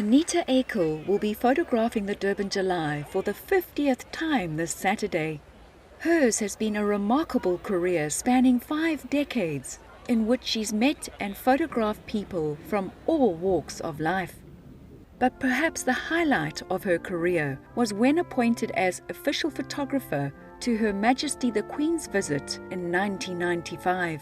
Anita Akal will be photographing the Durban July for the 50th time this Saturday. Hers has been a remarkable career spanning 5 decades, in which she's met and photographed people from all walks of life. But perhaps the highlight of her career was when appointed as official photographer to Her Majesty the Queen's visit in 1995.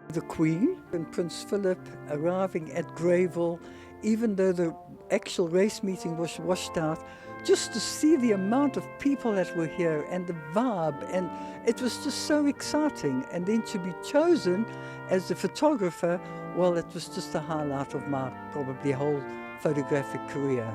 The Queen and Prince Philip arriving at Greyville, even though the actual race meeting was washed out, just to see the amount of people that were here and the vibe, and it was just so exciting. And then to be chosen as the photographer, well, it was just the highlight of my probably whole photographic career.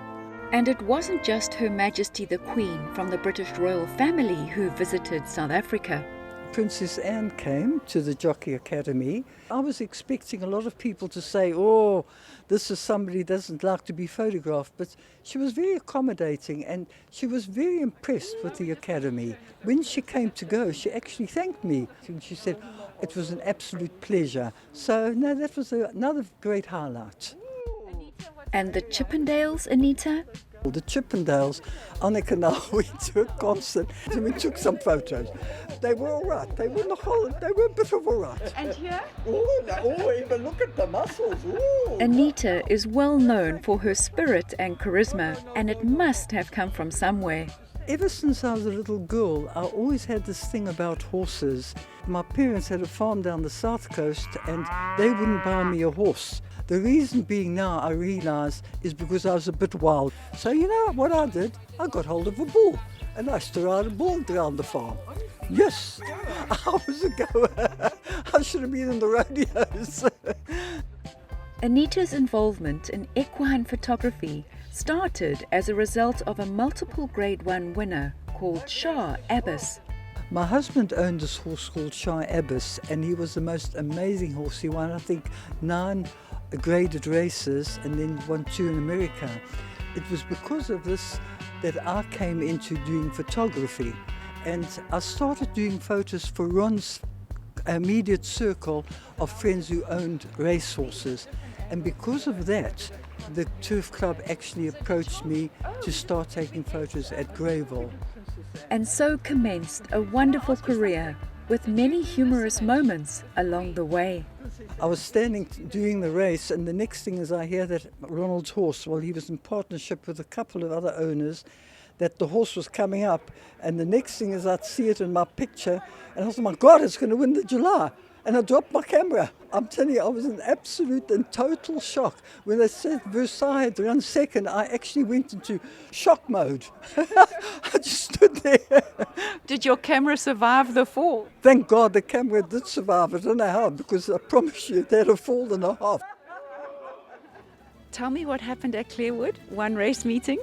And it wasn't just Her Majesty the Queen from the British royal family who visited South Africa. Princess Anne came to the Jockey Academy. I was expecting a lot of people to say, oh, this is somebody who doesn't like to be photographed, but she was very accommodating and she was very impressed with the Academy. When she came to go, she actually thanked me and she said, it was an absolute pleasure. So, no, that was another great highlight. And the Chippendales, Anita? The Chippendales, Anneke and I went to a concert and we took some photos. They were all right. They were a bit of all right. And here? Oh, even look at the muscles. Ooh. Anita is well known for her spirit and charisma, and it must have come from somewhere. Ever since I was a little girl, I always had this thing about horses. My parents had a farm down the south coast and they wouldn't buy me a horse. The reason being now, I realise, is because I was a bit wild. So you know what I did? I got hold of a bull and I used to ride a bull around the farm. Yes, I was a goer. I should have been in the rodeos. Anita's involvement in equine photography started as a result of a multiple Grade 1 winner called Shah Abbas. My husband owned this horse called Shah Abbas, and he was the most amazing horse. He won, I think, 9 graded races and then won 2 in America. It was because of this that I came into doing photography, and I started doing photos for Ron's immediate circle of friends who owned racehorses. And because of that, the Turf Club actually approached me to start taking photos at Greyville. And so commenced a wonderful career with many humorous moments along the way. I was standing doing the race, and the next thing is I hear that Ronald's horse, well, he was in partnership with a couple of other owners, that the horse was coming up, and the next thing is I'd see it in my picture, and I was like, my God, it's going to win the July. And I dropped my camera. I'm telling you, I was in absolute and total shock. When they said Versailles had run second, I actually went into shock mode. I just stood there. Did your camera survive the fall? Thank God the camera did survive. I don't know how, because I promise you, it had a fall and a half. Tell me what happened at CLAIRWOOD, one race meeting.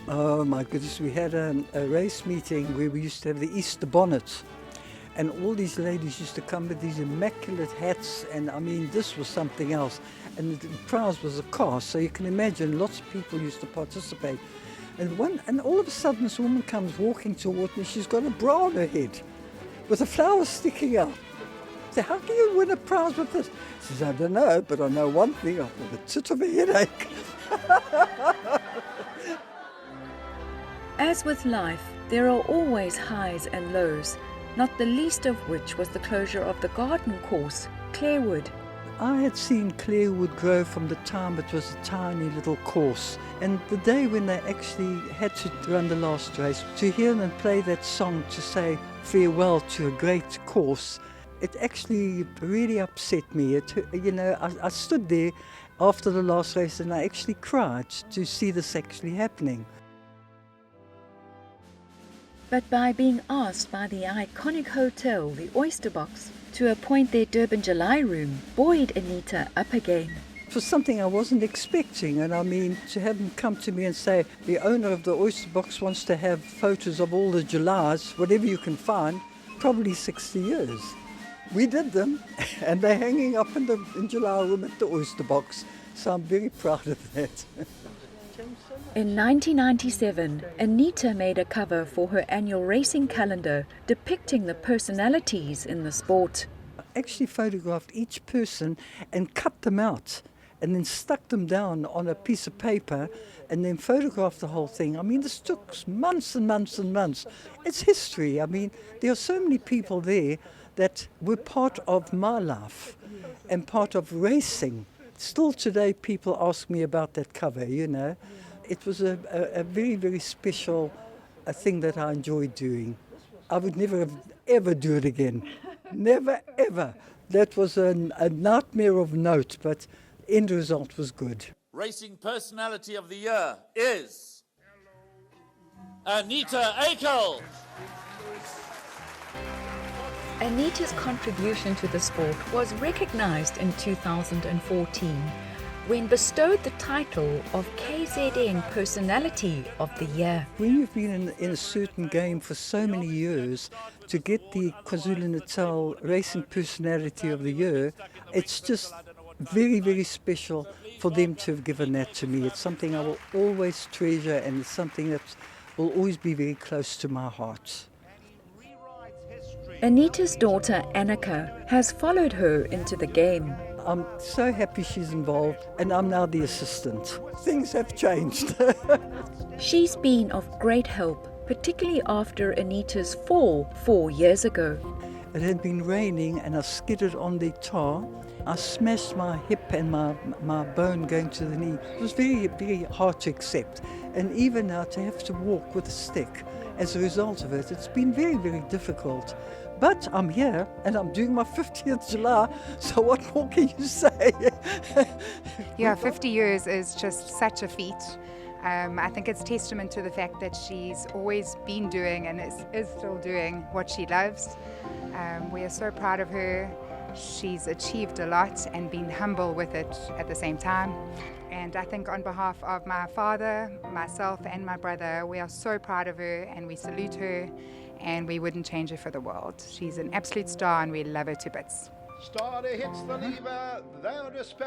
Oh my goodness, we had a race meeting where we used to have the Easter bonnet. And all these ladies used to come with these immaculate hats, and I mean, this was something else. And the prize was a car, so you can imagine lots of people used to participate. And all of a sudden, this woman comes walking toward me. She's got a bra on her head with a flower sticking out. I say, how can you win a prize with this? She says, I don't know, but I know one thing, I've got a tit of a headache. As with life, there are always highs and lows, not the least of which was the closure of the garden course, CLAIRWOOD. I had seen CLAIRWOOD grow from the time it was a tiny little course. And the day when they actually had to run the last race, to hear them play that song to say farewell to a great course, it actually really upset me. I stood there after the last race and I actually cried to see this actually happening. But by being asked by the iconic hotel, the Oyster Box, to appoint their Durban July room, buoyed Anita up again. It was something I wasn't expecting, and I mean, to have them come to me and say, the owner of the Oyster Box wants to have photos of all the Julys, whatever you can find, probably 60 years. We did them, and they're hanging up in July room at the Oyster Box, so I'm very proud of that. In 1997, Anita made a cover for her annual racing calendar depicting the personalities in the sport. I actually photographed each person and cut them out and then stuck them down on a piece of paper and then photographed the whole thing. I mean, this took months and months and months. It's history. I mean, there are so many people there that were part of my life and part of racing. Still today, people ask me about that cover, you know. It was a very, very special thing that I enjoyed doing. I would never ever do it again. Never, ever. That was a nightmare of note, but end result was good. Racing Personality of the Year is Anita Akal. Anita's contribution to the sport was recognized in 2014 when bestowed the title of KZN Personality of the Year. When you've been in a certain game for so many years, to get the KwaZulu-Natal Racing Personality of the Year, it's just very, very special for them to have given that to me. It's something I will always treasure, and it's something that will always be very close to my heart. Anita's daughter ANNEKE has followed her into the game. I'm so happy she's involved, and I'm now the assistant. Things have changed. She's been of great help, particularly after Anita's fall 4 years ago. It had been raining and I skidded on the tar. I smashed my hip and my bone going to the knee. It was very, very hard to accept. And even now to have to walk with a stick as a result of it, it's been very, very difficult. But I'm here and I'm doing my 50th July, so what more can you say? Yeah, 50 years is just such a feat. I think it's testament to the fact that she's always been doing and is still doing what she loves. We are so proud of her. She's achieved a lot and been humble with it at the same time. And I think on behalf of my father, myself and my brother, we are so proud of her and we salute her and we wouldn't change her for the world. She's an absolute star and we love her to bits.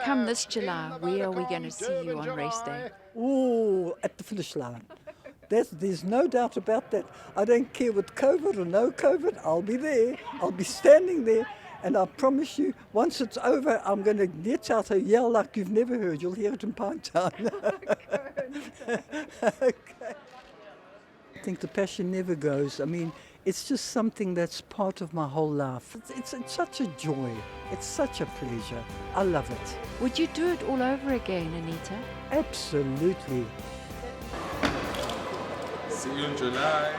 Come this July, where are we going to see you on race day? Ooh, at the finish line. There's no doubt about that. I don't care with COVID or no COVID, I'll be there. I'll be standing there. And I promise you, once it's over, I'm going to get out a yell like you've never heard. You'll hear it in Pinetown. Okay. I think the passion never goes. I mean, it's just something that's part of my whole life. It's such a joy. It's such a pleasure. I love it. Would you do it all over again, Anita? Absolutely. See you in July.